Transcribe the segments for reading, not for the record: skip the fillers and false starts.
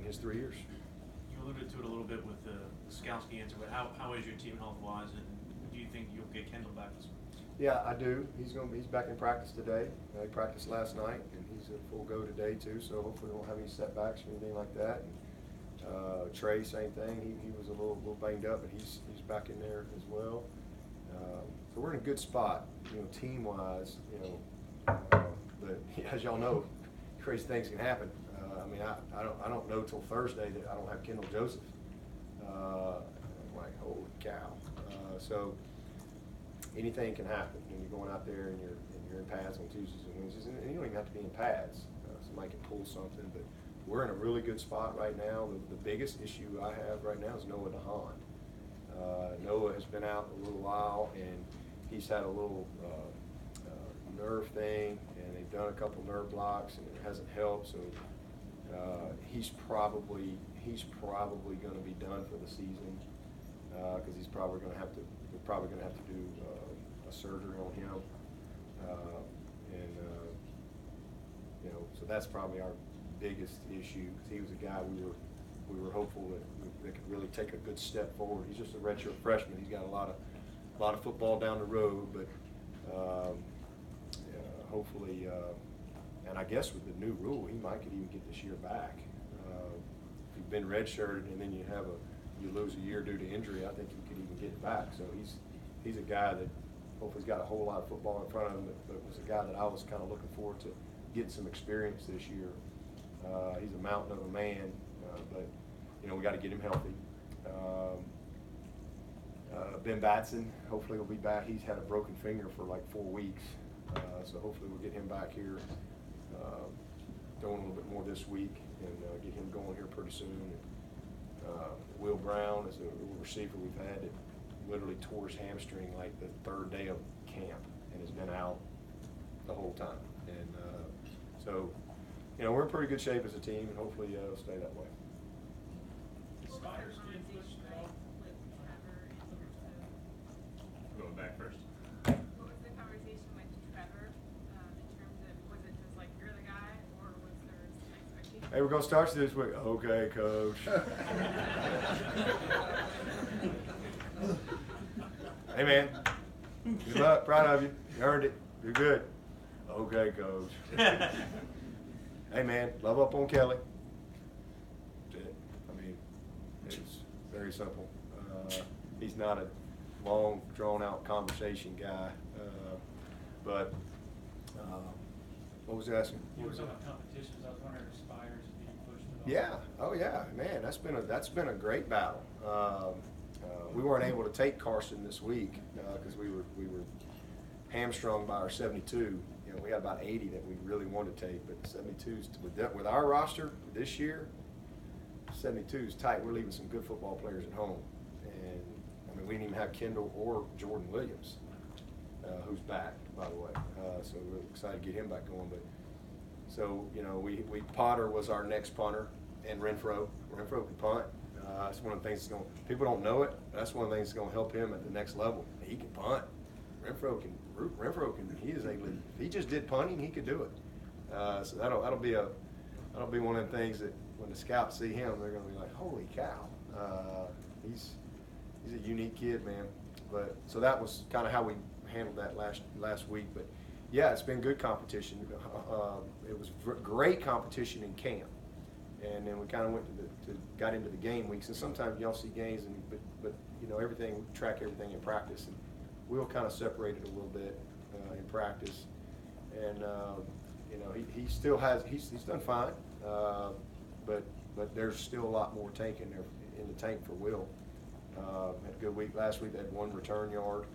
his 3 years. You alluded to it a little bit with the Skowski answer, but how is your team health-wise, and do you think you'll get Kendall back this week? Yeah, I do. He's back in practice today. He practiced last night, and he's a full go today too. So hopefully we won't have any setbacks or anything like that. And Trey, same thing. He was a little banged up, but he's back in there as well. So we're in a good spot, team wise. But as y'all know, crazy things can happen. I don't know till Thursday that I don't have Kendall Joseph. I'm like, holy cow! So anything can happen when you're going out there and you're in pads on Tuesdays and Wednesdays, and you don't even have to be in pads. Somebody can pull something, but we're in a really good spot right now. The biggest issue I have right now is Noah DeHaan. Noah has been out a little while, and he's had a little nerve thing, and they've done a couple nerve blocks, and it hasn't helped. So he's probably going to be done for the season because he's probably going to have to. We're probably going to have to do a surgery on him, so that's probably our biggest issue because he was a guy we were hopeful that could really take a good step forward. He's just a redshirt freshman. He's got a lot of football down the road, but hopefully, and I guess with the new rule, he could even get this year back. If you've been redshirted and then you lose a year due to injury, I think he could even get it back. So he's a guy that hopefully has got a whole lot of football in front of him, but was a guy that I was kind of looking forward to getting some experience this year. He's a mountain of a man, but we got to get him healthy. Ben Batson, hopefully he'll be back. He's had a broken finger for like 4 weeks, so hopefully we'll get him back here, throwing a little bit more this week, and get him going here pretty soon. Will Brown is a receiver we've had that literally tore his hamstring like the 3rd day of camp and has been out the whole time. And so, we're in pretty good shape as a team, and hopefully it'll stay that way. Spires going back first. What was the conversation with Trevor in terms of, was it just like you're the guy, or was there some expectation? Hey, we're going to start this week. Okay, coach. Hey, man. Good luck. Proud of you. You earned it. You're good. Okay, coach. Hey, man. Love up on Kelly. That's it. It's very simple. He's not a long, drawn-out conversation guy. But what was he asking? You were talking about competitions. I was wondering if Spires is being pushed at all. Yeah. Oh, yeah. Man, that's been a great battle. We weren't able to take Carson this week because we were hamstrung by our 72. We had about 80 that we really wanted to take, but 72s with our roster this year, 72 is tight. We're leaving some good football players at home, and we didn't even have Kendall or Jordan Williams, who's back, by the way. So we're excited to get him back going. But so we Potter was our next punter, and Renfro can punt. That's one of the things people don't know it. But that's one of the things that's going to help him at the next level. He can punt. Renfro can. He is able. If he just did punting, he could do it. So that'll be one of the things that when the scouts see him, they're going to be like, holy cow. He's a unique kid, man. But so that was kind of how we handled that last week. But yeah, it's been good competition. It was great competition in camp. And then we kind of got into the game weeks, and sometimes y'all see games, but everything, we track everything in practice, and we'll kind of separate it a little bit in practice, and he still he's done fine, but there's still a lot more tank in there in the tank for Will. Had a good week last week. They had 1 return yard.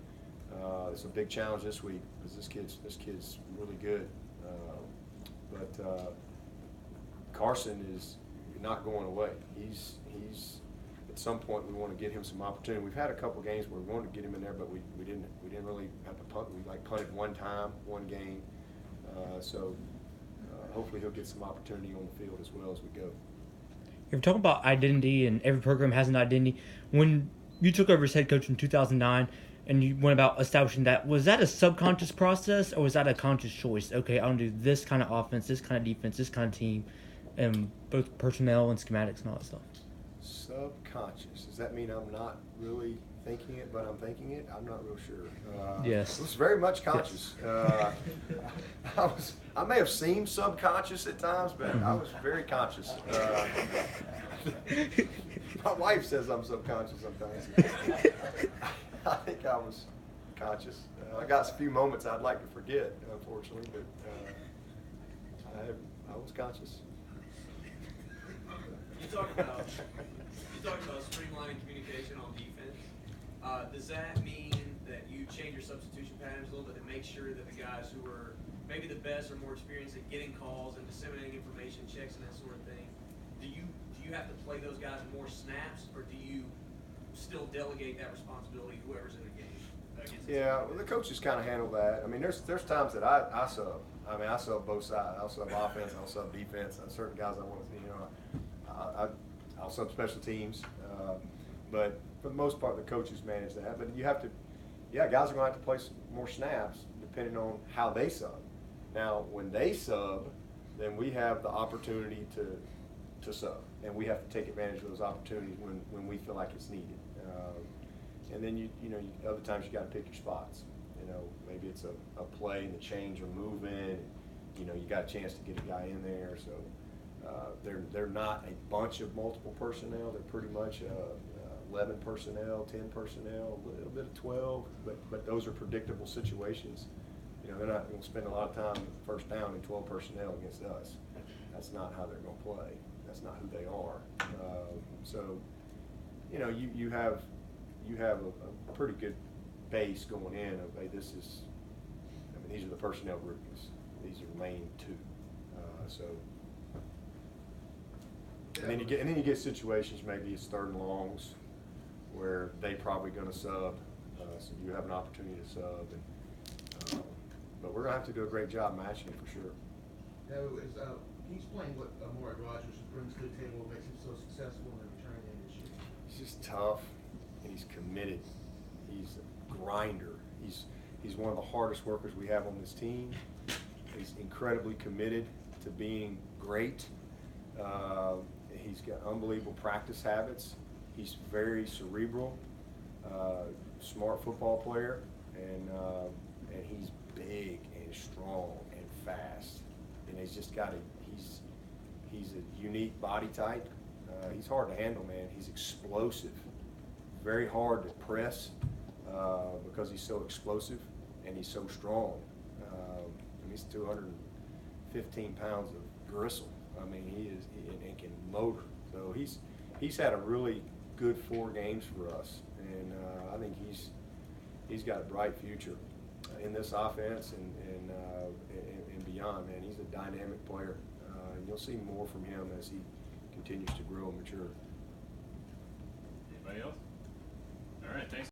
It's a big challenge this week because this kid's really good, but. Carson is not going away. He's at some point we want to get him some opportunity. We've had a couple games where we wanted to get him in there, but we didn't really have to punt. We punted one time, one game. So hopefully he'll get some opportunity on the field as well as we go. You're talking about identity, and every program has an identity. When you took over as head coach in 2009 and you went about establishing that, was that a subconscious process or was that a conscious choice? Okay, I want to do this kind of offense, this kind of defense, this kind of team. and both personnel and schematics and all that stuff. Subconscious. Does that mean I'm not really thinking it, but I'm thinking it? I'm not real sure. Yes. I was very much conscious. I may have seemed subconscious at times, but I was very conscious. My wife says I'm subconscious sometimes. I think I was conscious. I got a few moments I'd like to forget, unfortunately, but I was conscious. You talked about streamlining communication on defense. Does that mean that you change your substitution patterns a little bit to make sure that the guys who are maybe the best or more experienced at getting calls and disseminating information, checks, and that sort of thing, do you have to play those guys more snaps, or do you still delegate that responsibility to whoever's in the game? Yeah, well, the coaches kind of handle that. I mean, there's times that I sub. I mean, I sub both sides. I'll sub offense. I'll sub defense. Certain guys I want to, I'll sub special teams. But for the most part, the coaches manage that. But you have to, guys are going to have to play some more snaps depending on how they sub. Now, when they sub, then we have the opportunity to sub, and we have to take advantage of those opportunities when we feel like it's needed. And then other times you got to pick your spots. Maybe it's a play and the change or moving. You got a chance to get a guy in there. So they're not a bunch of multiple personnel. They're pretty much 11 personnel, 10 personnel, a little bit of 12. But those are predictable situations. They're not going to spend a lot of time first down in 12 personnel against us. That's not how they're going to play. That's not who they are. So you have a pretty good base going in of, hey, these are the personnel groupings. These are the main two. And then you get situations, maybe it's third and longs, where they probably going to sub, so you have an opportunity to sub. But we're going to have to do a great job matching it for sure. Can you explain what Amari Rogers brings to the table, what makes him so successful in the return game this year? He's just tough, and he's committed. He's a grinder. He's one of the hardest workers we have on this team. He's incredibly committed to being great. He's got unbelievable practice habits. He's very cerebral, smart football player, and he's big and strong and fast. And he's just got he's a unique body type. He's hard to handle, man. He's explosive, very hard to press because he's so explosive and he's so strong. He's 215 pounds of gristle. I mean, he is and can motor. So he's had a really good 4 games for us, and I think he's got a bright future in this offense and beyond. Man, he's a dynamic player, and you'll see more from him as he continues to grow and mature. Anybody else? All right, thanks.